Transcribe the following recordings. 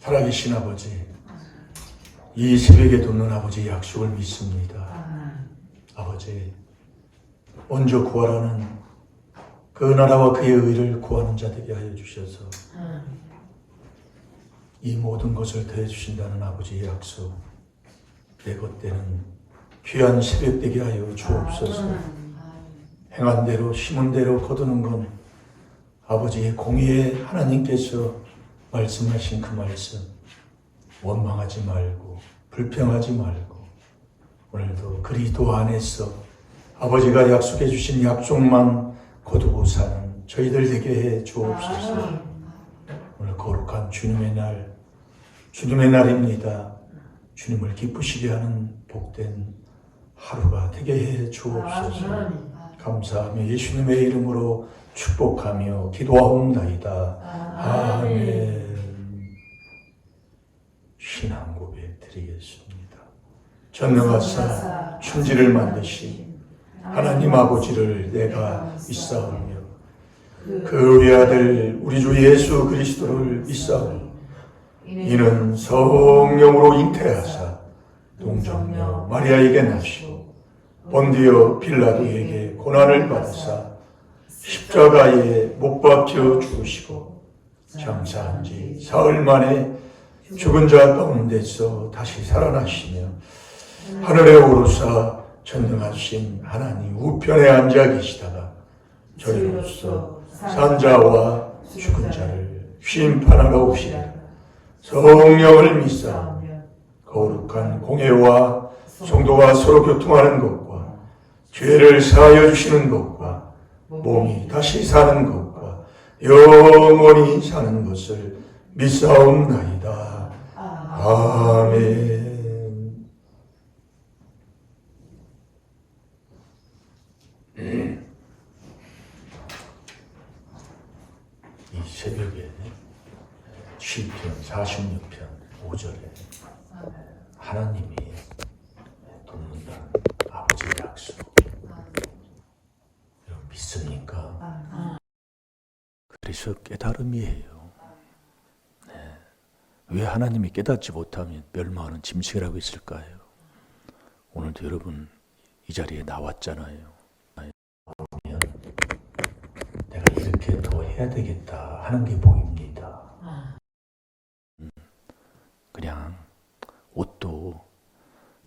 살아계신 아버지, 이 새벽에 돕는 아버지의 약속을 믿습니다. 아버지, 먼저 구하라는 그 나라와 그의 의를 구하는 자 되게 하여 주셔서 이 모든 것을 더해 주신다는 아버지의 약속, 내 것되는 귀한 새벽 되게 하여 주옵소서. 행한 대로 심은 대로 거두는 건 아버지의 공의에 하나님께서 말씀하신 그 말씀, 원망하지 말고 불평하지 말고 오늘도 그리스도 안에서 아버지가 약속해 주신 약속만 거두고 사는 저희들 되게 해 주옵소서. 오늘 거룩한 주님의 날, 주님의 날입니다. 주님을 기쁘시게 하는 복된 하루가 되게 해 주옵소서. 감사하며 예수님의 이름으로 축복하며 기도하옵나이다. 아멘. 신앙 고백 드리겠습니다. 전능하사 천지를 만드신 하나님 아버지를 내가 믿사오며 그 외아들 우리 주 예수 그리스도를 믿사오니 이는 성령으로 잉태하사 동정녀 마리아에게 나시고 본디오 빌라도에게 고난을 받으사 십자가에 못 박혀 죽으시고 장사한 지 사흘 만에 죽은 자 가운데서 다시 살아나시며 하늘에 오르사 전능하신 하나님 우편에 앉아 계시다가 저희로서 산 자와 죽은 자를 심판하러 오시리라. 성령을 믿사오며 거룩한 공예와 성도가 서로 교통하는 것과 죄를 사하여 주시는 것과 몸이 다시 사는 것과 영원히 사는 것을 믿사옵나이다. 아멘. 이 새벽에 시편 46편 5절에 하나님이 돕는다는 아버지의 약속, 여러분 믿습니까? 그래서 깨달음이에요. 왜 하나님이 깨닫지 못하면 멸망하는 짐승이라고 있을까요? 오늘도 여러분 이 자리에 나왔잖아요. 보면 내가 이렇게 더 해야 되겠다 하는 게 보입니다. 그냥 옷도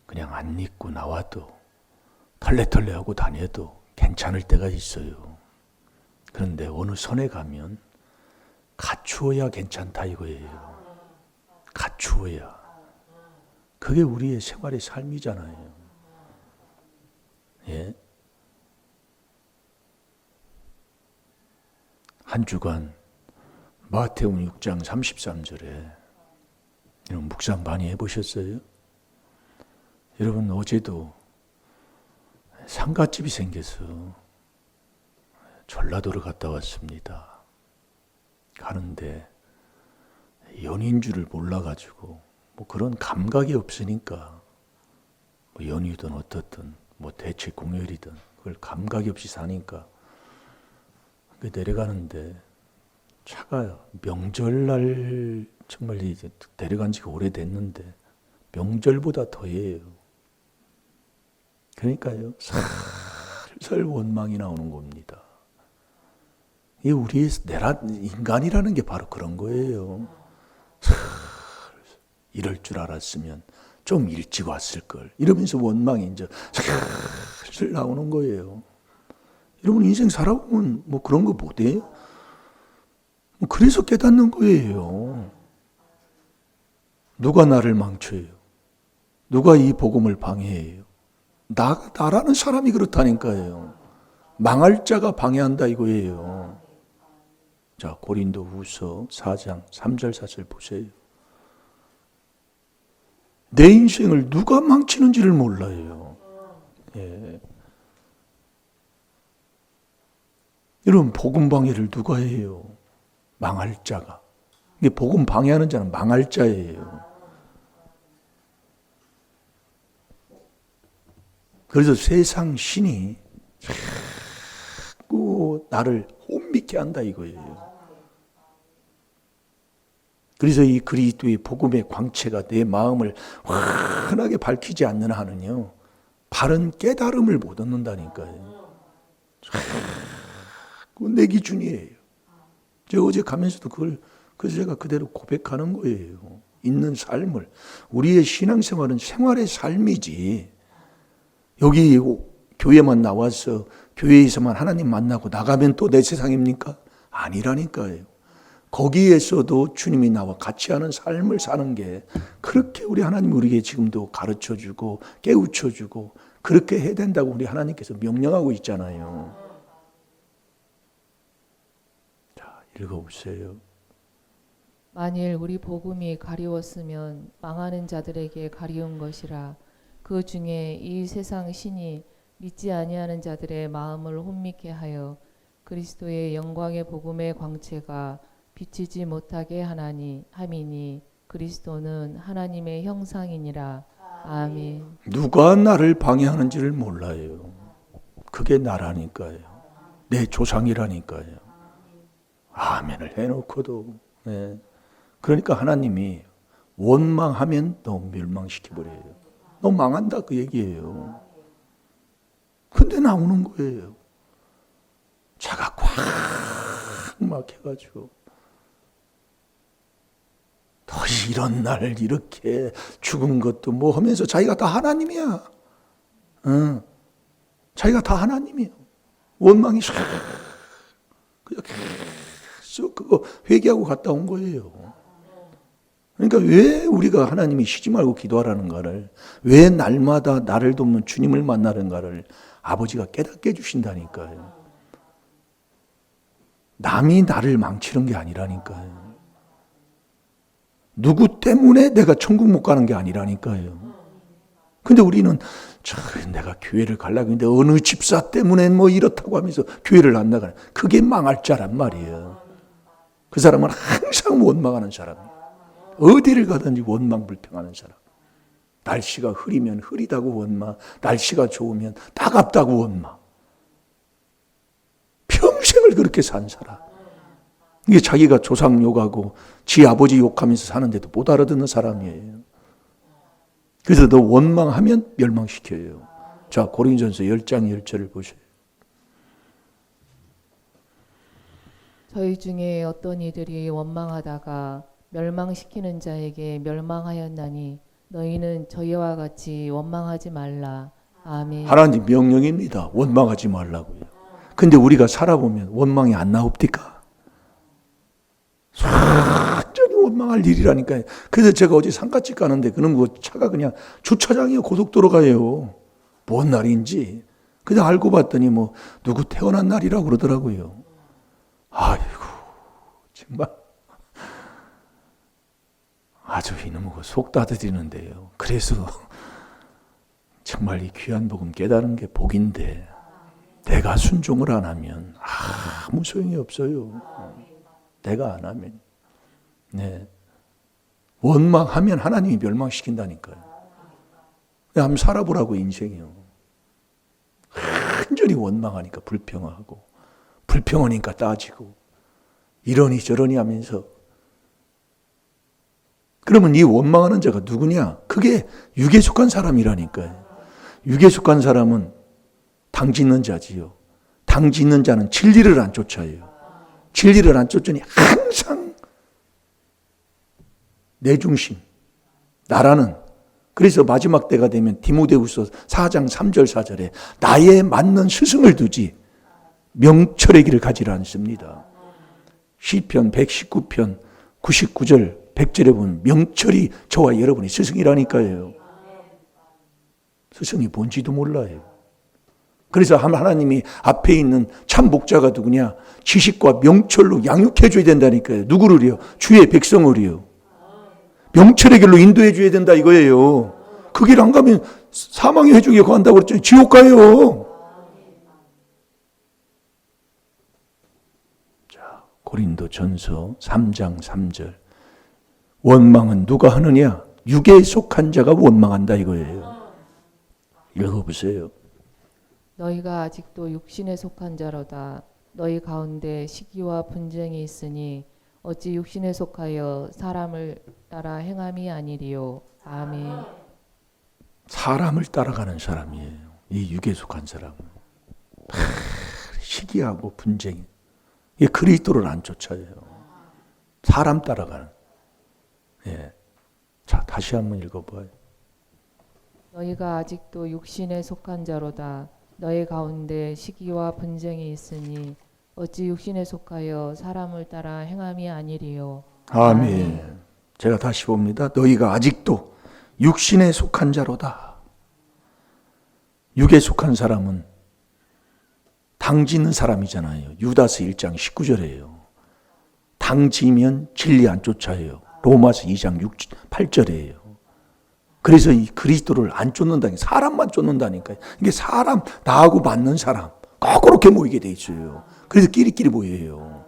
그냥 안 입고 나와도 털레털레하고 다녀도 괜찮을 때가 있어요. 그런데 어느 선에 가면 갖추어야 괜찮다 이거예요. 갖추어야. 그게 우리의 생활의 삶이잖아요. 예? 한 주간 마태복음 6장 33절에 여러분 묵상 많이 해보셨어요? 여러분 어제도 상가집이 생겨서 전라도를 갔다 왔습니다. 가는데 연인 줄을 몰라가지고 뭐 그런 감각이 없으니까 뭐 연휴든 어떻든 뭐 대체 공휴일이든 그걸 감각이 없이 사니까 내려가는데 차가 명절날 정말 이제 내려간 지가 오래됐는데 명절보다 더해요. 그러니까요 살살 원망이 나오는 겁니다. 이 우리의 인간이라는 게 바로 그런 거예요. 이럴 줄 알았으면 좀 일찍 왔을 걸 이러면서 원망이 이제 슬슬 나오는 거예요. 여러분 인생 살아보면 뭐 그런 거 못해요? 그래서 깨닫는 거예요. 누가 나를 망쳐요? 누가 이 복음을 방해해요? 나라는 사람이 그렇다니까요. 망할 자가 방해한다 이거예요. 자, 고린도후서 4장 3절 4절 보세요. 내 인생을 누가 망치는지를 몰라요. 예. 여러분 복음 방해를 누가 해요? 망할 자가. 이게 복음 방해하는 자는 망할 자예요. 그래서 세상 신이 자꾸 나를 혼미케 한다 이거예요. 그래서 이 그리스도의 복음의 광채가 내 마음을 환하게 밝히지 않는 한은요, 바른 깨달음을 못 얻는다니까요. 그건 내 기준이에요. 제가 어제 가면서도 그래서 제가 그대로 고백하는 거예요. 있는 삶을. 우리의 신앙생활은 생활의 삶이지, 여기 교회만 나와서 교회에서만 하나님 만나고 나가면 또 내 세상입니까? 아니라니까요. 거기에서도 주님이 나와 같이 하는 삶을 사는 게, 그렇게 우리 하나님 우리에게 지금도 가르쳐주고 깨우쳐주고 그렇게 해야 된다고 우리 하나님께서 명령하고 있잖아요. 자, 읽어보세요. 만일 우리 복음이 가리웠으면 망하는 자들에게 가리운 것이라. 그 중에 이 세상 신이 믿지 아니하는 자들의 마음을 혼미케 하여 그리스도의 영광의 복음의 광채가 비치지 못하게 함이니 그리스도는 하나님의 형상이니라. 아멘. 누가 나를 방해하는지를 몰라요. 그게 나라니까요. 내 조상이라니까요. 아멘을 해놓고도. 네. 그러니까 하나님이 원망하면 너 멸망시켜버려요. 너 망한다 그 얘기예요. 근데 나오는 거예요. 차가 꽉 막혀가지고, 너 이런 날 이렇게 죽은 것도 뭐 하면서 자기가 다 하나님이야. 자기가 다 하나님이에요. 원망이 계속 그거 회개하고 갔다 온 거예요. 그러니까 왜 우리가 하나님이 쉬지 말고 기도하라는가를, 왜 날마다 나를 돕는 주님을 만나는가를 아버지가 깨닫게 해주신다니까요. 남이 나를 망치는 게 아니라니까요. 누구 때문에 내가 천국 못 가는 게 아니라니까요. 근데 우리는 내가 교회를 가려고 했는데 어느 집사 때문에 뭐 이렇다고 하면서 교회를 안 나가는, 그게 망할 자란 말이에요. 그 사람은 항상 원망하는 사람이에요. 어디를 가든지 원망불평하는 사람. 날씨가 흐리면 흐리다고 원망, 날씨가 좋으면 따갑다고 원망. 평생을 그렇게 산 사람. 이게 자기가 조상 욕하고 지 아버지 욕하면서 사는데도 못 알아듣는 사람이에요. 그래서 너 원망하면 멸망시켜요. 자, 고린도전서 10장 10절을 보세요. 저희 중에 어떤 이들이 원망하다가 멸망시키는 자에게 멸망하였나니 너희는 저희와 같이 원망하지 말라. 아멘. 하나님 명령입니다. 원망하지 말라고요. 근데 우리가 살아보면 원망이 안 나옵니까? 완전히 원망할 일이라니까요. 그래서 제가 어제 상가집 가는데 그놈 그 차가 그냥 주차장이요, 고속도로 가요. 뭔 날인지. 근데 알고 봤더니 뭐 누구 태어난 날이라고 그러더라고요. 아이고 정말 아주 이놈의 속 따뜻해지는데요. 그래서 정말 이 귀한 복음 깨달은 게 복인데, 내가 순종을 안 하면 아무 소용이 없어요. 내가 안 하면. 네. 원망하면 하나님이 멸망시킨다니까요. 한번 살아보라고, 인생이요. 완전히 원망하니까 불평하고, 불평하니까 따지고, 이러니 저러니 하면서. 그러면 이 원망하는 자가 누구냐? 그게 육에 속한 사람이라니까요. 육에 속한 사람은 당 짓는 자지요. 당 짓는 자는 진리를 안 쫓아요. 진리를 안 쫓으니 항상 내 중심, 나라는. 그래서 마지막 때가 되면 디모데후서 4장 3절 4절에 나에 맞는 스승을 두지 명철의 길을 가지를 않습니다. 시편 119편 99절 100절에 보면 명철이 저와 여러분의 스승이라니까요. 스승이 뭔지도 몰라요. 그래서 하나님이 앞에 있는 참 목자가 누구냐? 지식과 명철로 양육해 줘야 된다니까요. 누구를요? 주의 백성을요. 명철의 길로 인도해 줘야 된다 이거예요. 그 길 안 가면 사망의 회중에 거한다고 그랬죠. 지옥 가요. 자, 고린도전서 3장 3절. 원망은 누가 하느냐? 육에 속한 자가 원망한다 이거예요. 읽어보세요. 너희가 아직도 육신에 속한 자로다. 너희 가운데 시기와 분쟁이 있으니 어찌 육신에 속하여 사람을 따라 행함이 아니리요. 아멘. 사람을 따라가는 사람이에요. 이 육에 속한 사람은. 시기하고 분쟁이. 이게 그리스도를 안 쫓아요. 사람 따라가는. 예. 자, 다시 한번 읽어봐요. 너희가 아직도 육신에 속한 자로다. 너희 가운데 시기와 분쟁이 있으니 어찌 육신에 속하여 사람을 따라 행함이 아니리요. 아멘. 제가 다시 봅니다. 너희가 아직도 육신에 속한 자로다. 육에 속한 사람은 당 지는 사람이잖아요. 유다서 1장 19절이에요. 당 지면 진리 안 쫓아요. 로마서 2장 8절이에요. 그래서 이 그리스도를 안 쫓는다니까, 사람만 쫓는다니까요. 이게 사람, 나하고 맞는 사람, 꼭 그렇게 모이게 돼 있어요. 그래서 끼리끼리 모여요.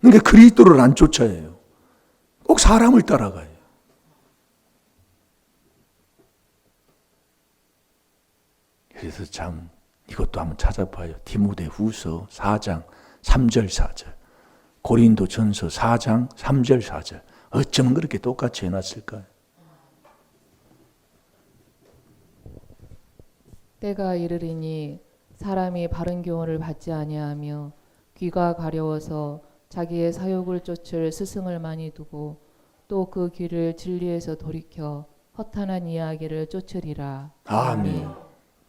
그러니까 그리스도를 안 쫓아요. 꼭 사람을 따라가요. 그래서 참 이것도 한번 찾아봐요. 디모데후서 4장 3절 4절, 고린도전서 4장 3절 4절. 어쩌면 그렇게 똑같이 해놨을까요? 때가 이르리니 사람이 바른 교훈을 받지 아니하며 귀가 가려워서 자기의 사욕을 쫓을 스승을 많이 두고 또 그 귀를 진리에서 돌이켜 허탄한 이야기를 쫓으리라. 아멘.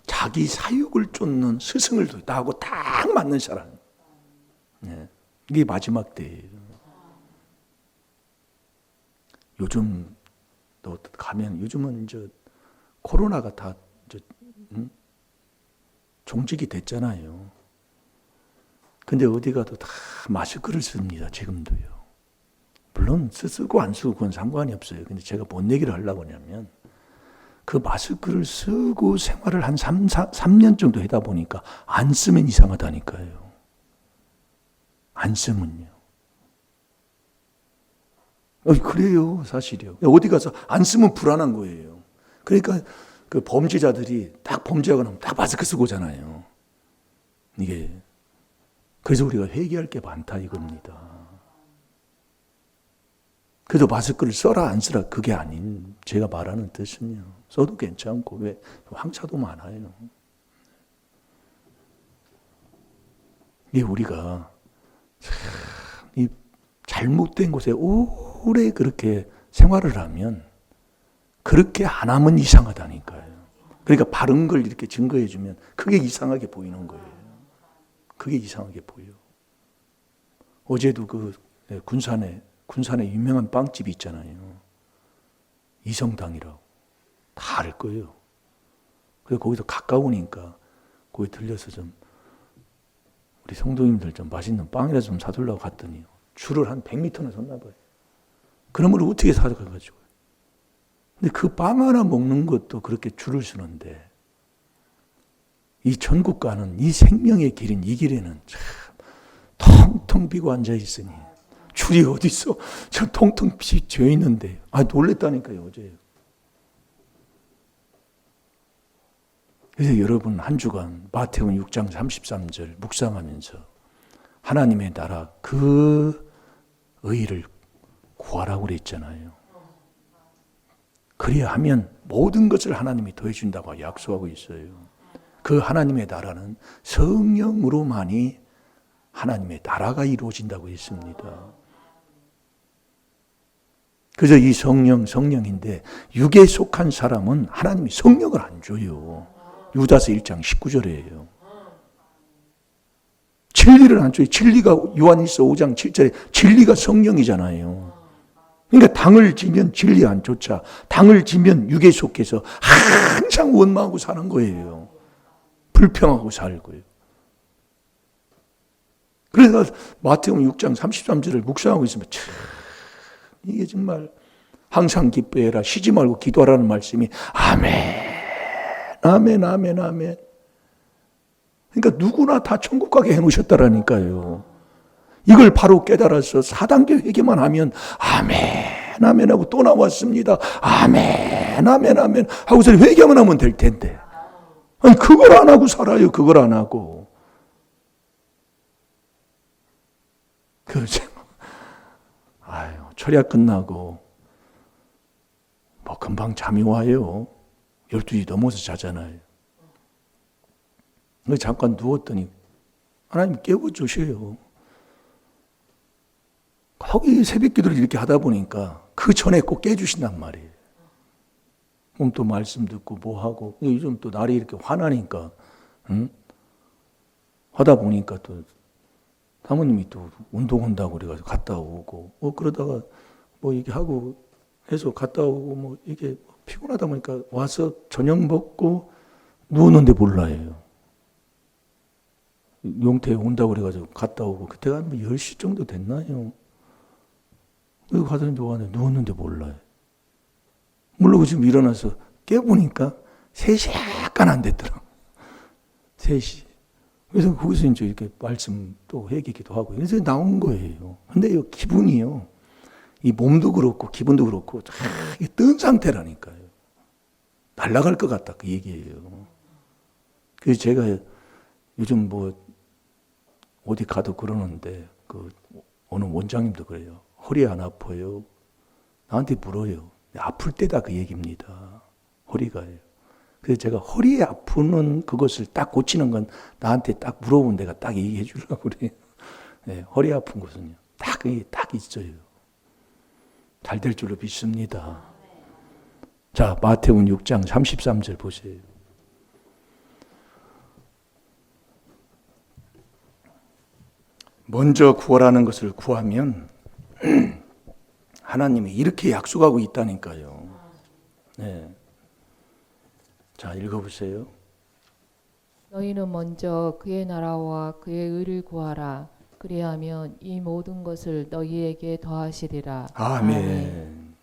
자기 사욕을 쫓는 스승을 나하고 딱 맞는 사람. 네. 이게 마지막 때예요. 요즘 또 가면 요즘은 이제 코로나가 다 이제 종식이 됐잖아요. 근데 어디 가도 다 마스크를 씁니다. 지금도요. 물론 쓰고 안 쓰고 그건 상관이 없어요. 근데 제가 뭔 얘기를 하려고 하냐면 그 마스크를 쓰고 생활을 한 3년 정도 하다 보니까 안 쓰면 이상하다니까요. 안 쓰면요. 그래요, 사실이요. 어디 가서 안 쓰면 불안한 거예요. 그러니까 그 범죄자들이 딱 범죄하고 나면 딱 마스크 쓰고 오잖아요. 이게 그래서 우리가 회개할 게 많다 이겁니다. 그래도 마스크를 써라 안 쓰라 그게 아닌 제가 말하는 뜻은요. 써도 괜찮고 왜 황사도 많아요. 이게 우리가 이 잘못된 곳에 오래 그렇게 생활을 하면 그렇게 안 하면 이상하다니까요. 그러니까 바른 걸 이렇게 증거해 주면 그게 이상하게 보이는 거예요. 그게 이상하게 보여. 어제도 그 군산에 유명한 빵집이 있잖아요. 이성당이라고. 다 알 거예요. 그래서 거기서 가까우니까 거기 들려서 좀 우리 성도님들 좀 맛있는 빵이라도 좀 사들라고 갔더니 줄을 한 100m나 섰나 봐요. 그러면 어떻게 사가가지고. 근데 그 빵 하나 먹는 것도 그렇게 줄을 서는데 이 천국 가는 이 생명의 길인 이 길에는 참 텅텅 비고 앉아 있으니 줄이 어디 있어? 저 텅텅 비어 있는데 놀랬다니까요 어제. 그래서 여러분 한 주간 마태복음 6장 33절 묵상하면서 하나님의 나라 그 의를 구하라고 그랬잖아요. 그래야 하면 모든 것을 하나님이 더해준다고 약속하고 있어요. 그 하나님의 나라는 성령으로만이 하나님의 나라가 이루어진다고 했습니다. 그래서 이 성령인데 육에 속한 사람은 하나님이 성령을 안 줘요. 유다서 1장 19절이에요. 진리를 안 줘요. 진리가 요한일서 5장 7절에 진리가 성령이잖아요. 그러니까 당을 지면 진리 안 쫓아. 당을 지면 육에 속해서 항상 원망하고 사는 거예요. 불평하고 살고요. 그래서 마태복음 6장 33절을 묵상하고 있으면 참 이게 정말 항상 기뻐해라 쉬지 말고 기도하라는 말씀이 아멘 아멘 아멘 아멘. 그러니까 누구나 다 천국 가게 해놓으셨다라니까요. 이걸 바로 깨달아서 4단계 회개만 하면 아멘 아멘 하고 또 나왔습니다. 아멘 아멘 아멘 하고서 회개만 하면 될 텐데 아니 그걸 안 하고 살아요. 그걸 안 하고. 그러죠. 아유, 철야 끝나고 뭐 금방 잠이 와요. 12시 넘어서 자잖아요. 잠깐 누웠더니 하나님 깨워주셔요. 거기 새벽 기도를 이렇게 하다 보니까 그 전에 꼭 깨주신단 말이에요. 그럼 또 말씀 듣고 뭐 하고, 요즘 또 날이 이렇게 화나니까, 응? 하다 보니까 또 사모님이 또 운동한다고 그래가지고 갔다 오고, 그러다가 뭐 이렇게 하고 해서 갔다 오고, 뭐 이게 피곤하다 보니까 와서 저녁 먹고 누웠는데 몰라요. 용태에 온다고 그래가지고 갔다 오고, 그때가 한 10시 정도 됐나요? 여기 가더니 누웠는데 몰라요. 모르고 지금 일어나서 깨보니까 3시 약간 안 됐더라고. 3시. 그래서 거기서 이제 이렇게 말씀 또 회개기도 하고, 그래서 나온 거예요. 근데 이 기분이요. 이 몸도 그렇고, 기분도 그렇고, 뜬 상태라니까요. 날아갈 것 같다. 그 얘기예요. 그래서 제가 요즘 뭐, 어디 가도 그러는데, 어느 원장님도 그래요. 허리 안 아파요? 나한테 물어요. 아플 때다 그 얘기입니다. 허리가요. 그래서 제가 허리에 아프는 그것을 딱 고치는 건 나한테 딱 물어보면 내가 딱 얘기해 주려고 그래요. 네, 허리 아픈 것은요. 딱 있어요. 잘 될 줄로 믿습니다. 자, 마태복음 6장 33절 보세요. 먼저 구하라는 것을 구하면 하나님이 이렇게 약속하고 있다니까요. 네. 자, 읽어보세요. 너희는 먼저 그의 나라와 그의 의를 구하라. 그리하면 이 모든 것을 너희에게 더하시리라. 아멘.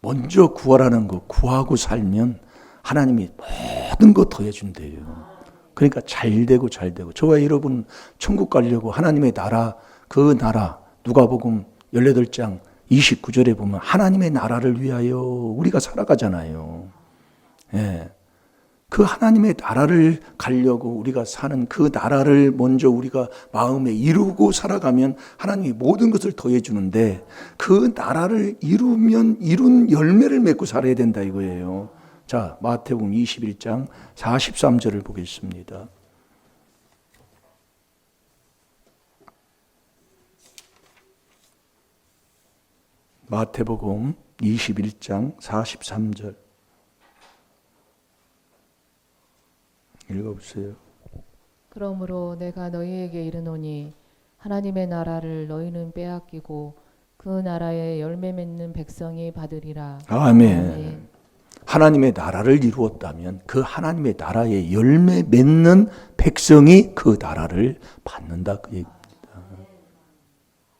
먼저 구하라는 거 구하고 살면 하나님이 모든 거 더해준대요. 그러니까 잘 되고. 저와 여러분 천국 가려고 하나님의 나라, 그 나라, 누가복음 18장 29절에 보면 하나님의 나라를 위하여 우리가 살아가잖아요. 예. 그 하나님의 나라를 가려고 우리가 사는 그 나라를 먼저 우리가 마음에 이루고 살아가면 하나님이 모든 것을 더해 주는데, 그 나라를 이룬 열매를 맺고 살아야 된다 이거예요. 자, 마태복음 21장 43절을 보겠습니다. 마태복음 21장 43절 읽어보세요. 그러므로 내가 너희에게 이르노니 하나님의 나라를 너희는 빼앗기고 그 나라의 열매 맺는 백성이 받으리라. 아멘. 하나님의 나라를 이루었다면 그 하나님의 나라의 열매 맺는 백성이 그 나라를 받는다 그 얘기입니다.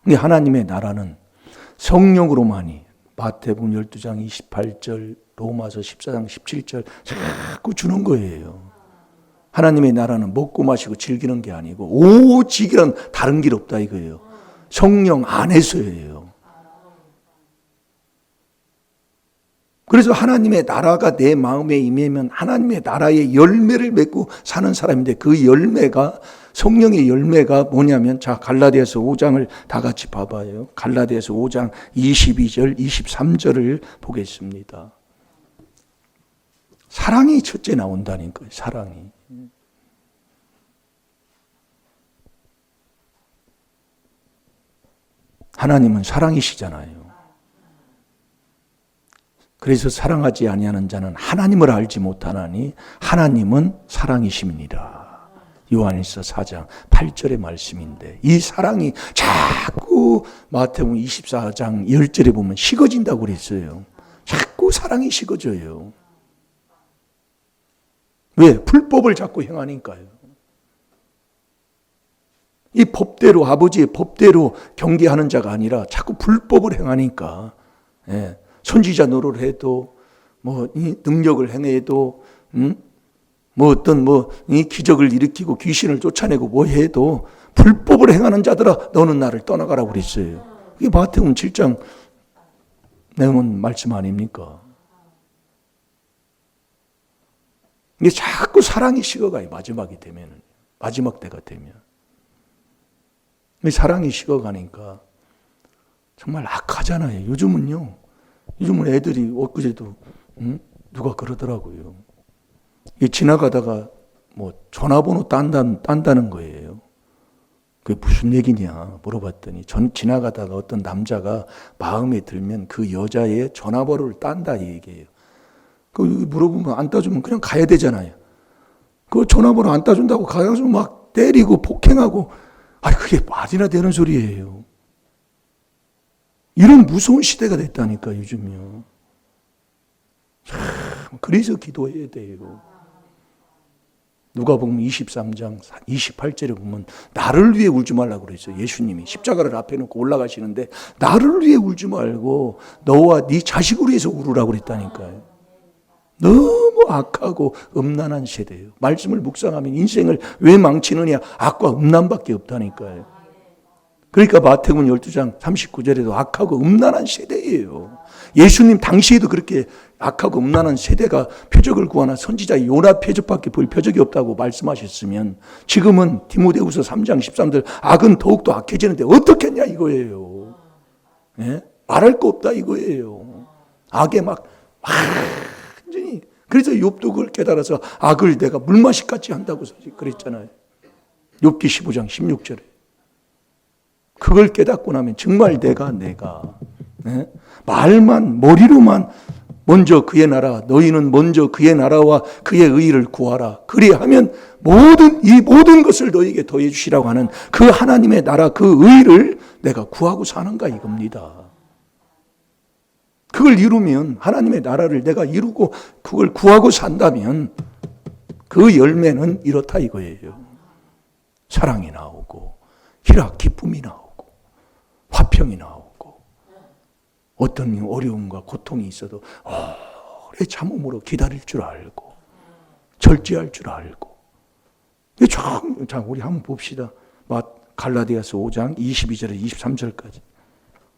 하나님의 나라는 성령으로만이, 마태복음 12장 28절, 로마서 14장 17절 자꾸 주는 거예요. 하나님의 나라는 먹고 마시고 즐기는 게 아니고 오직이란 다른 길 없다 이거예요. 성령 안에서예요. 그래서 하나님의 나라가 내 마음에 임하면 하나님의 나라의 열매를 맺고 사는 사람인데, 그 열매가, 성령의 열매가 뭐냐면, 자, 갈라디아서 5장을 다 같이 봐봐요. 갈라디아서 5장 22절, 23절을 보겠습니다. 사랑이 첫째 나온다니까요. 사랑이. 하나님은 사랑이시잖아요. 그래서 사랑하지 아니하는 자는 하나님을 알지 못하나니 하나님은 사랑이십니다. 요한일서 4장 8절의 말씀인데, 이 사랑이 자꾸 마태복음 24장 10절에 보면 식어진다고 그랬어요. 자꾸 사랑이 식어져요. 왜? 불법을 자꾸 행하니까요. 이 법대로, 아버지의 법대로 경계하는 자가 아니라 자꾸 불법을 행하니까, 예. 선지자 노릇을 해도, 이 능력을 행해도, 어떤 이 기적을 일으키고 귀신을 쫓아내고 뭐 해도 불법을 행하는 자들아 너는 나를 떠나가라고 그랬어요. 이게 마태복음 7장 내용은 말씀 아닙니까? 이게 자꾸 사랑이 식어가요. 마지막이 되면은, 마지막 때가 되면. 사랑이 식어가니까 정말 악하잖아요. 요즘은 애들이 엊그제도 누가 그러더라고요. 지나가다가 뭐 전화번호 딴다는 거예요. 그게 무슨 얘기냐 물어봤더니 지나가다가 어떤 남자가 마음에 들면 그 여자의 전화번호를 딴다 이 얘기예요. 그 물어보면 안 따주면 그냥 가야 되잖아요. 그 전화번호 안 따준다고 가서 막 때리고 폭행하고, 그게 말이나 되는 소리예요. 이런 무서운 시대가 됐다니까 요즘요. 참, 그래서 기도해야 돼요. 누가복음 23장 28절에 보면 나를 위해 울지 말라고 그랬어요. 예수님이 십자가를 앞에 놓고 올라가시는데 나를 위해 울지 말고 너와 네 자식을 위해서 울으라고 그랬다니까요. 너무 악하고 음란한 세대예요. 말씀을 묵상하면 인생을 왜 망치느냐, 악과 음란밖에 없다니까요. 그러니까 마태복음 12장 39절에도 악하고 음란한 세대예요. 예수님 당시에도 그렇게 악하고 음란한 세대가 표적을 구하나 선지자 요나 표적밖에 볼 표적이 없다고 말씀하셨으면 지금은 디모데후서 3장 13절 악은 더욱더 악해지는데 어떻겠냐 이거예요. 예? 말할 거 없다 이거예요. 악에 막 완전히. 그래서 욥도 그걸 깨달아서 악을 내가 물마시같이 한다고 그랬잖아요. 욥기 15장 16절에. 그걸 깨닫고 나면 정말 내가 말만 머리로만 먼저 그의 나라, 너희는 먼저 그의 나라와 그의 의를 구하라. 그리하면 이 모든 것을 너희에게 더해 주시라고 하는 그 하나님의 나라, 그 의를 내가 구하고 사는가 이겁니다. 그걸 이루면 하나님의 나라를 내가 이루고 그걸 구하고 산다면 그 열매는 이렇다 이거예요. 사랑이 나오고 희락, 기쁨이 나오고 화평이 나오고 어떤 어려움과 고통이 있어도 오래 참음으로 기다릴 줄 알고 절제할 줄 알고. 자, 우리 한번 봅시다. 갈라디아서 5장 22절에 23절까지.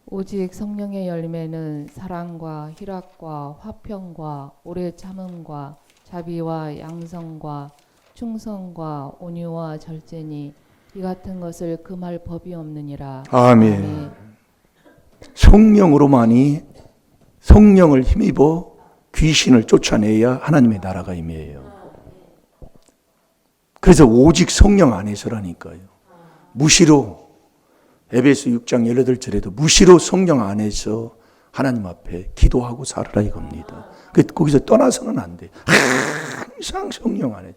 오직 성령의 열매는 사랑과 희락과 화평과 오래 참음과 자비와 양성과 충성과 온유와 절제니 이 같은 것을 금할 법이 없느니라. 아멘. 성령으로만이 성령을 힘입어 귀신을 쫓아내야 하나님의 나라가 임해요. 그래서 오직 성령 안에서라니까요. 무시로 에베소 6장 18절에도 무시로 성령 안에서 하나님 앞에 기도하고 살아라 이겁니다. 거기서 떠나서는 안 돼. 항상 성령 안에.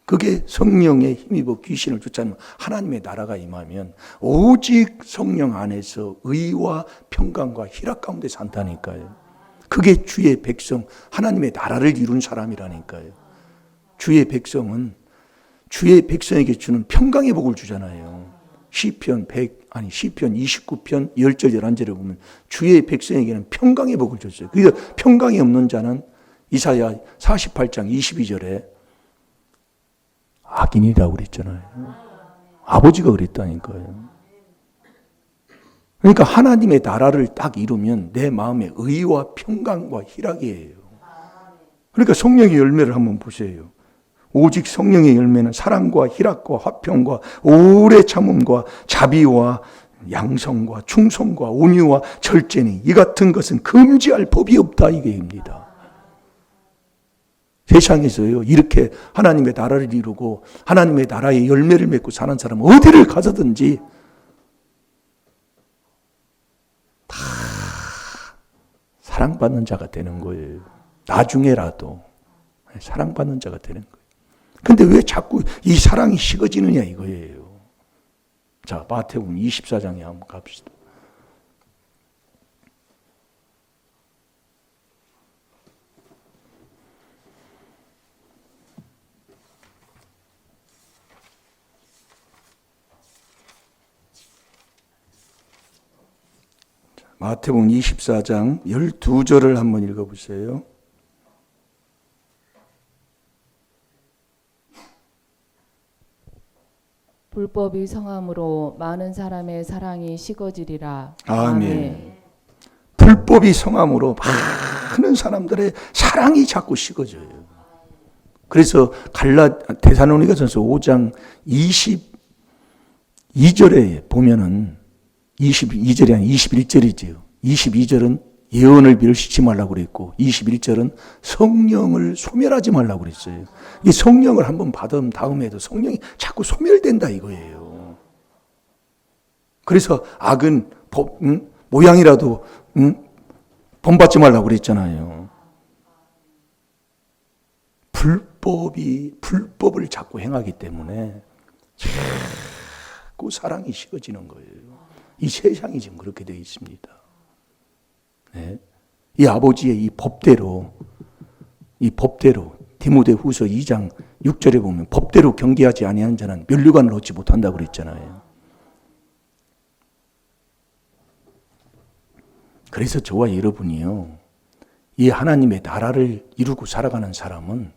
그게 성령에 힘입어 귀신을 쫓아내는 하나님의 나라가 임하면 오직 성령 안에서 의와 평강과 희락 가운데 산다니까요. 그게 주의 백성, 하나님의 나라를 이룬 사람이라니까요. 주의 백성은 주의 백성에게 주는 평강의 복을 주잖아요. 시편 29편 10절 11절에 보면 주의 백성에게는 평강의 복을 줬어요. 그래서 평강이 없는 자는 이사야 48장 22절에 악인이라고 그랬잖아요. 아버지가 그랬다니까요. 그러니까 하나님의 나라를 딱 이루면 내 마음에 의와 평강과 희락이에요. 그러니까 성령의 열매를 한번 보세요. 오직 성령의 열매는 사랑과 희락과 화평과 오래 참음과 자비와 양성과 충성과 온유와 절제니 이 같은 것은 금지할 법이 없다 이게입니다. 세상에서요 이렇게 하나님의 나라를 이루고 하나님의 나라의 열매를 맺고 사는 사람은 어디를 가서든지 다 사랑받는 자가 되는 거예요. 나중에라도 사랑받는 자가 되는 거예요. 근데 왜 자꾸 이 사랑이 식어지느냐 이거예요. 자, 마태복음 24장에 한번 갑시다. 마태복음 24장 12절을 한번 읽어보세요. 불법이 성함으로 많은 사람의 사랑이 식어지리라. 아멘. 불법이 성함으로 많은 사람들의 사랑이 자꾸 식어져요. 그래서 데살로니가전서 5장 2절에 보면은 22절이 아니라 21절이지요. 22절은 예언을 멸시치 말라고 그랬고 21절은 성령을 소멸하지 말라고 그랬어요. 이 성령을 한번 받은 다음에도 성령이 자꾸 소멸된다 이거예요. 그래서 악은 모양이라도 본받지 말라고 그랬잖아요. 불법을 자꾸 행하기 때문에 자꾸 사랑이 식어지는 거예요. 이 세상이 지금 그렇게 되어 있습니다. 네. 이 아버지의 이 법대로 디모데후서 2장 6절에 보면 법대로 경계하지 아니하는 자는 면류관을 얻지 못한다고 그랬잖아요. 그래서 저와 여러분이요, 이 하나님의 나라를 이루고 살아가는 사람은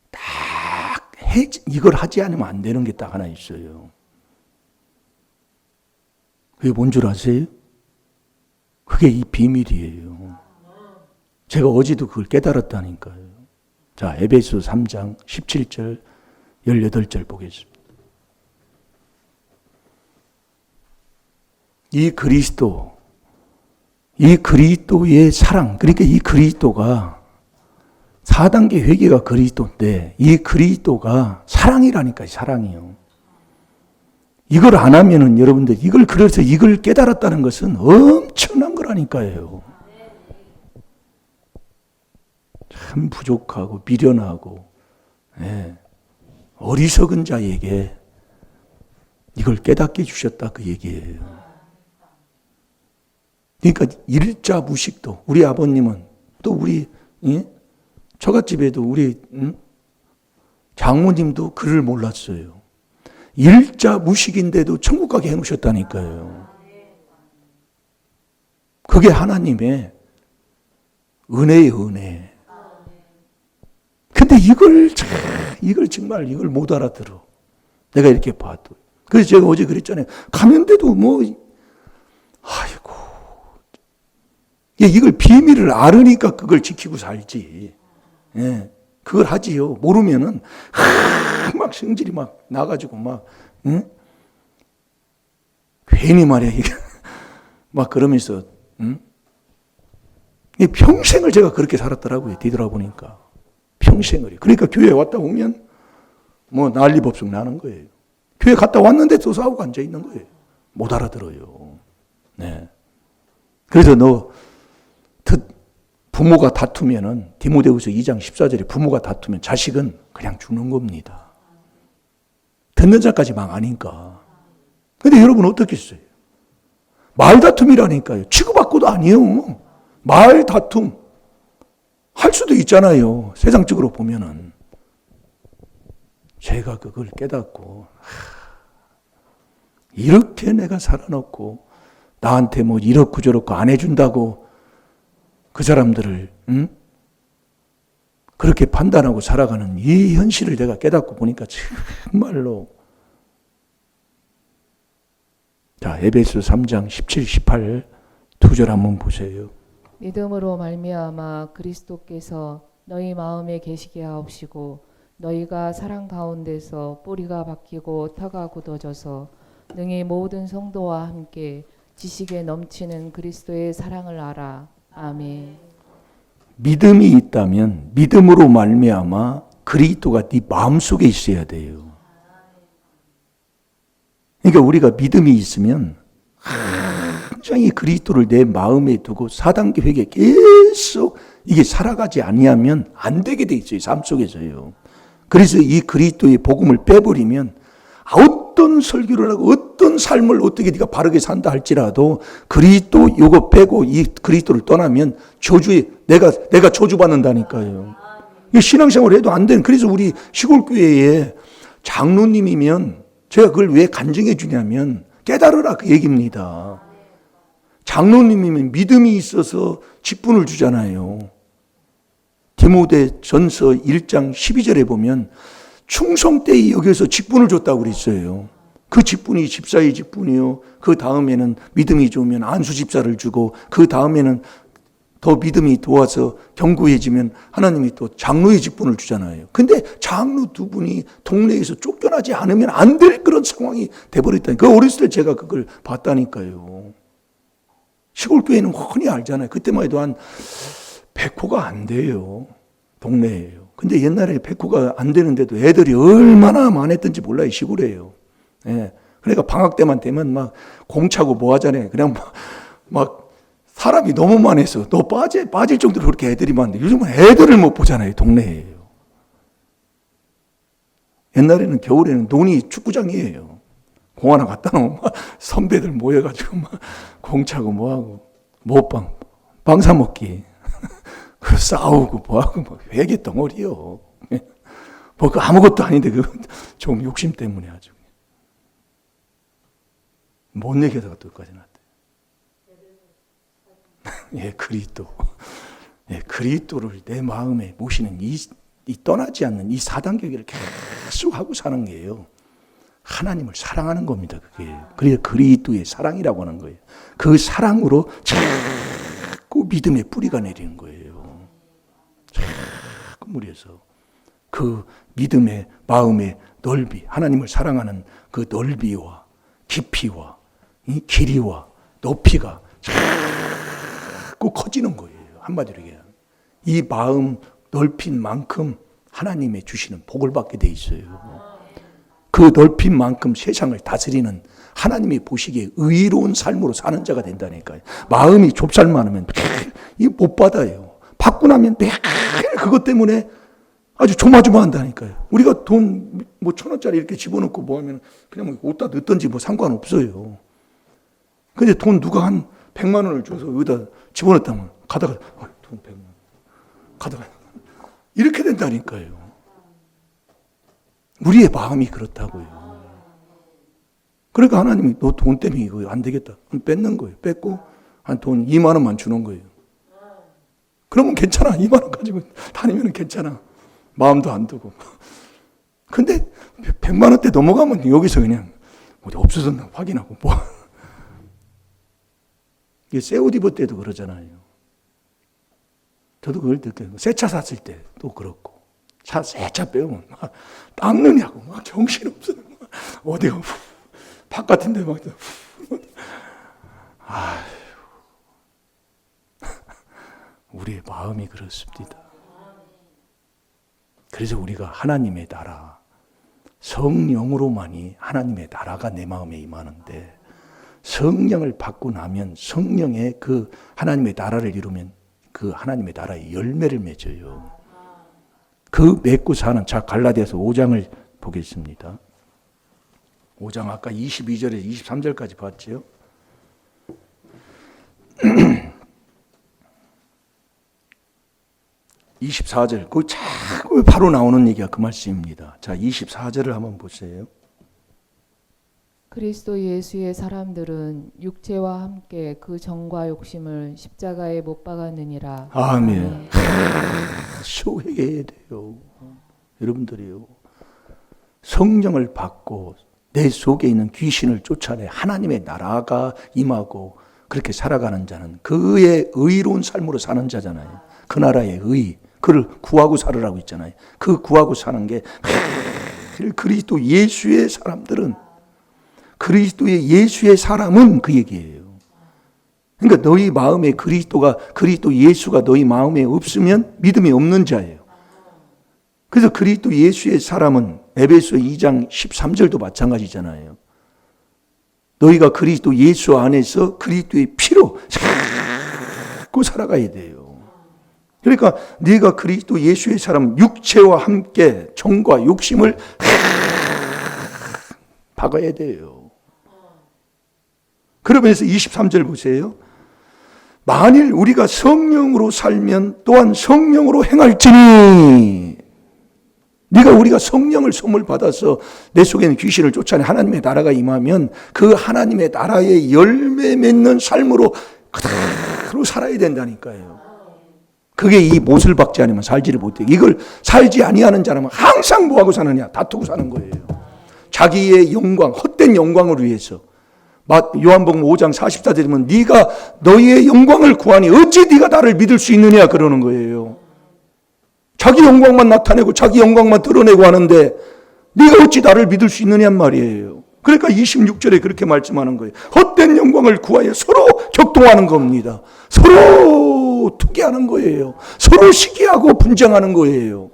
딱 이걸 하지 않으면 안 되는 게 딱 하나 있어요. 그게 뭔 줄 아세요? 그게 이 비밀이에요. 제가 어제도 그걸 깨달았다니까요. 자, 에베소 3장 17절 18절 보겠습니다. 이 그리스도의 사랑, 그러니까 이 그리스도가 4단계 회개가 그리스도인데 이 그리스도가 사랑이라니까요. 사랑이요. 이걸 안 하면은 여러분들 그래서 이걸 깨달았다는 것은 엄청난 거라니까요. 참 부족하고 미련하고 어리석은 자에게 이걸 깨닫게 주셨다 그 얘기예요. 그러니까 일자 무식도 우리 아버님은 또 우리 처갓집에도 우리 장모님도 글을 몰랐어요. 일자 무식인데도 천국 가게 해놓으셨다니까요. 그게 하나님의 은혜예요, 은혜. 근데 이걸 정말 못 알아들어. 내가 이렇게 봐도. 그래서 제가 어제 그랬잖아요. 가는데도 아이고. 이걸 비밀을 알으니까 그걸 지키고 살지. 예. 그걸 하지요. 모르면은 막 성질이 막 나가지고 괜히 말이야 이게 막 그러면서 평생을 제가 그렇게 살았더라고요. 뒤돌아보니까 평생을. 그러니까 교회에 왔다 오면 난리법석 나는 거예요. 교회 갔다 왔는데 또 싸우고 앉아 있는 거예요. 못 알아들어요. 네. 그래서 부모가 다투면은 디모데후서 2장 14절에 부모가 다투면 자식은 그냥 죽는 겁니다. 듣는 자까지 망하니까. 근데 여러분 어떻겠어요? 말다툼이라니까요. 치고받고도 아니에요. 말다툼 할 수도 있잖아요. 세상적으로 보면은. 제가 그걸 깨닫고 이렇게 내가 살아놓고 나한테 이렇고 저렇고 안 해준다고 그 사람들을 그렇게 판단하고 살아가는 이 현실을 내가 깨닫고 보니까 정말로. 자, 에베소 3장 17, 18 두 절 한번 보세요. 믿음으로 말미암아 그리스도께서 너희 마음에 계시게 하옵시고 너희가 사랑 가운데서 뿌리가 박히고 터가 굳어져서 능히 모든 성도와 함께 지식에 넘치는 그리스도의 사랑을 알아. 아멘. 믿음이 있다면 믿음으로 말미암아 그리스도가 네 마음속에 있어야 돼요. 그러니까 우리가 믿음이 있으면 굉장히 그리스도를 내 마음에 두고 4단계 회개 계속 이게 살아가지 아니하면 안 되게 돼 있어요. 삶 속에서요. 그래서 이 그리스도의 복음을 빼버리면 어떤 설교를 하고 어떤 삶을 어떻게 네가 바르게 산다 할지라도 그리스도 요거 빼고 이 그리스도를 떠나면 내가 저주받는다니까요. 신앙생활을 해도 안 되는. 그래서 우리 시골교회에 장로님이면 제가 그걸 왜 간증해 주냐면 깨달으라 그 얘기입니다. 장로님이면 믿음이 있어서 직분을 주잖아요. 디모데전서 1장 12절에 보면 충성때에 여기서 직분을 줬다고 그랬어요. 그 직분이 집사의 직분이요. 그 다음에는 믿음이 좋으면 안수 집사를 주고 그 다음에는 더 믿음이 도와서 견고해지면 하나님이 또 장로의 직분을 주잖아요. 근데 장로 두 분이 동네에서 쫓겨나지 않으면 안 될 그런 상황이 돼버렸다니까. 그 어렸을 때 제가 그걸 봤다니까요. 시골 교회는 흔히 알잖아요. 그때만 해도 한 100호가 안 돼요. 동네에요. 근데 옛날에 100호가 안 되는데도 애들이 얼마나 많았던지 몰라요. 시골에요. 예. 그러니까 방학 때만 되면 막 공차고 뭐 하잖아요. 그냥 막 사람이 너무 많아서 너 빠질 정도로 그렇게 애들이 많은데 요즘은 애들을 못 보잖아요. 동네에요. 옛날에는 겨울에는 논이 축구장이에요. 공 하나 갖다 놓으면 선배들 모여가지고 막 공차고 뭐하고 모빵 빵 사 먹기 싸우고 뭐하고 막 회계 덩어리요. 뭐 그 아무것도 아닌데 그 좀 욕심 때문에 아주 못 얘기하다가 또 여기까지 났대. 예, 그리스도. 예, 그리스도를 내 마음에 모시는 이 떠나지 않는 이 4단계를 계속 하고 사는 게요. 하나님을 사랑하는 겁니다. 그게. 그래서 그리스도의 사랑이라고 하는 거예요. 그 사랑으로 자꾸 믿음의 뿌리가 내리는 거예요. 자꾸 무리해서 그 믿음의 마음의 넓이, 하나님을 사랑하는 그 넓이와 깊이와 이 길이와 높이가 자꾸 커지는 거예요. 한마디로 얘기하면. 이 마음 넓힌 만큼 하나님의 주시는 복을 받게 돼 있어요. 그 넓힌 만큼 세상을 다스리는 하나님이 보시기에 의로운 삶으로 사는 자가 된다니까요. 마음이 좁쌀만하면 이 못 받아요. 받고 나면 매일 그것 때문에 아주 조마조마한다니까요. 우리가 돈 뭐 1,000원짜리 이렇게 집어넣고 뭐 하면 그냥 뭐 어디다 넣든지 뭐 상관없어요. 근데 돈 누가 한 100만 원을 줘서 여기다 집어넣었다면 가다가 돈 100만 원 가다가 이렇게 된다니까요. 우리의 마음이 그렇다고요. 그러니까 하나님이 너 돈 때문에 이거 안 되겠다. 뺏는 거예요. 뺏고 한 돈 2만 원만 주는 거예요. 그러면 괜찮아. 2만 원 가지고 다니면 괜찮아. 마음도 안 두고. 근데 100만 원대 넘어가면 여기서 그냥 어디 없어졌나 확인하고 뭐. 이게 새 옷 입을 때도 그러잖아요. 저도 그걸 느껴요. 새 차 샀을 때도 그렇고. 새 차 빼면 막 닦느냐고 막 정신없어요. 어디가 바깥인데 막 아휴. 우리의 마음이 그렇습니다. 그래서 우리가 하나님의 나라, 성령으로만이 하나님의 나라가 내 마음에 임하는데 성령을 받고 나면 성령의 그 하나님의 나라를 이루면 그 하나님의 나라의 열매를 맺어요. 그 맺고 사는 자 갈라디아서 5장을 보겠습니다. 5장 아까 22절에서 23절까지 봤죠. 24절, 그 자꾸 바로 나오는 얘기가 그 말씀입니다. 자, 24절을 한번 보세요. 그리스도 예수의 사람들은 육체와 함께 그 정과 욕심을 십자가에 못 박았느니라. 아멘. 회개해야 돼요. 여러분들이요. 성령을 받고 내 속에 있는 귀신을 쫓아내 하나님의 나라가 임하고 그렇게 살아가는 자는 그의 의로운 삶으로 사는 자잖아요. 그 나라의 의. 그를 구하고 살으라고 있잖아요. 그 구하고 사는 게 그리스도 예수의 사람들은 그리스도의 예수의 사람은 그 얘기예요. 그러니까 너희 마음에 그리스도 예수가 너희 마음에 없으면 믿음이 없는 자예요. 그래서 그리스도 예수의 사람은 에베소 2장 13절도 마찬가지잖아요. 너희가 그리스도 예수 안에서 그리스도의 피로 자꾸 살아가야 돼요. 그러니까 네가 그리스도 예수의 사람 육체와 함께 정과 욕심을 박아야 돼요. 그러면서 23절 보세요. 만일 우리가 성령으로 살면 또한 성령으로 행할지니 우리가 성령을 선물 받아서 내 속에 있는 귀신을 쫓아내 하나님의 나라가 임하면 그 하나님의 나라의 열매 맺는 삶으로 그대로 살아야 된다니까요. 그게 이 못을 박지 않으면 살지를 못해. 이걸 살지 아니하는 자라면 항상 뭐하고 사느냐? 다투고 사는 거예요. 자기의 영광, 헛된 영광을 위해서 요한복음 5장 44절에 보면 네가 너희의 영광을 구하니 어찌 네가 나를 믿을 수 있느냐 그러는 거예요. 자기 영광만 나타내고 자기 영광만 드러내고 하는데 네가 어찌 나를 믿을 수 있느냐 말이에요. 그러니까 26절에 그렇게 말씀하는 거예요. 헛된 영광을 구하여 서로 격동하는 겁니다. 서로 투기하는 거예요. 서로 시기하고 분쟁하는 거예요.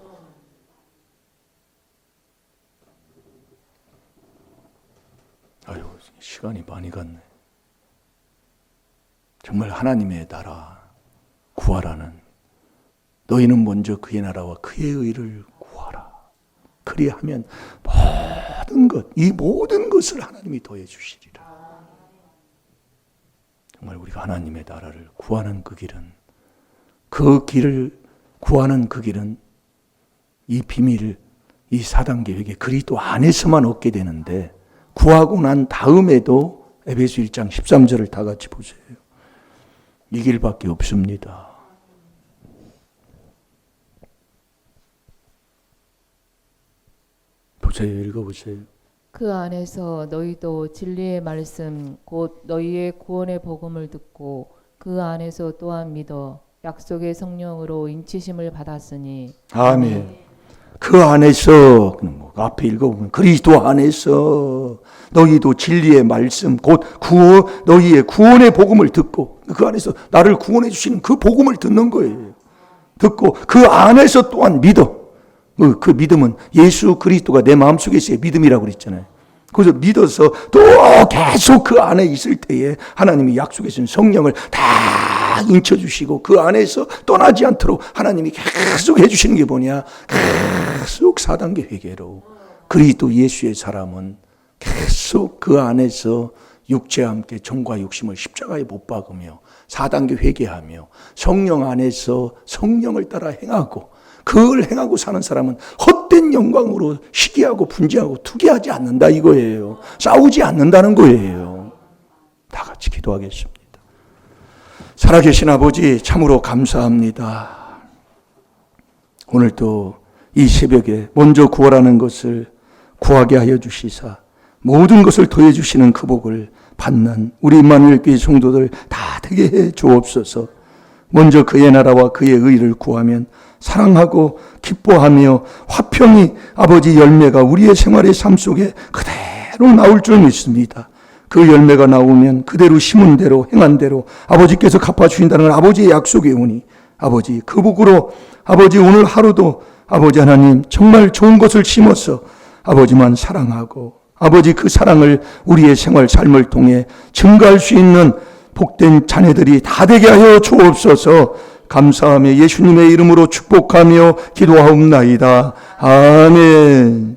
아유, 시간이 많이 갔네. 정말 하나님의 나라 구하라는, 너희는 먼저 그의 나라와 그의 의를 구하라. 그리하면 모든 것, 이 모든 것을 하나님이 더해 주시리라. 정말 우리가 하나님의 나라를 구하는 그 길은, 그 길을 구하는 그 길은 이 비밀을, 이 4단계 회개 그리스도 안에서만 얻게 되는데, 구하고 난 다음에도 에베소 1장 13절을 다 같이 보세요. 이 길밖에 없습니다. 보세요. 읽어보세요. 그 안에서 너희도 진리의 말씀 곧 너희의 구원의 복음을 듣고 그 안에서 또한 믿어 약속의 성령으로 인치심을 받았으니. 아멘. 그 안에서, 앞에 읽어보면 그리스도 안에서 너희도 진리의 말씀 곧 너희의 구원의 복음을 듣고, 그 안에서 나를 구원해 주시는 그 복음을 듣는 거예요. 듣고 그 안에서 또한 믿어. 그 믿음은 예수 그리스도가 내 마음속에 있어야 믿음이라고 그랬잖아요. 그래서 믿어서 또 계속 그 안에 있을 때에 하나님이 약속해 주신 성령을 다 인쳐주시고 그 안에서 떠나지 않도록 하나님이 계속 해주시는 게 뭐냐, 계속 4단계 회개로 그리스도 예수의 사람은 계속 그 안에서 육체와 함께 정과 욕심을 십자가에 못 박으며 4단계 회개하며 성령 안에서 성령을 따라 행하고, 그걸 행하고 사는 사람은 헛된 영광으로 시기하고 분쟁하고 투기하지 않는다 이거예요. 싸우지 않는다는 거예요. 다 같이 기도하겠습니다. 살아계신 아버지, 참으로 감사합니다. 오늘도 이 새벽에 먼저 구하라는 것을 구하게 하여 주시사 모든 것을 더해 주시는 그 복을 받는 우리 임마누엘 교회 성도들 다 되게 해 주옵소서. 먼저 그의 나라와 그의 의를 구하면 사랑하고 기뻐하며 화평이 아버지 열매가 우리의 생활의 삶 속에 그대로 나올 줄 믿습니다. 그 열매가 나오면 그대로 심은 대로 행한 대로 아버지께서 갚아주신다는 아버지의 약속이 오니, 아버지 그 복으로 아버지 오늘 하루도 아버지 하나님 정말 좋은 것을 심어서 아버지만 사랑하고 아버지 그 사랑을 우리의 생활 삶을 통해 증가할 수 있는 복된 자녀들이 다 되게 하여 주옵소서. 감사하며 예수님의 이름으로 축복하며 기도하옵나이다. 아멘.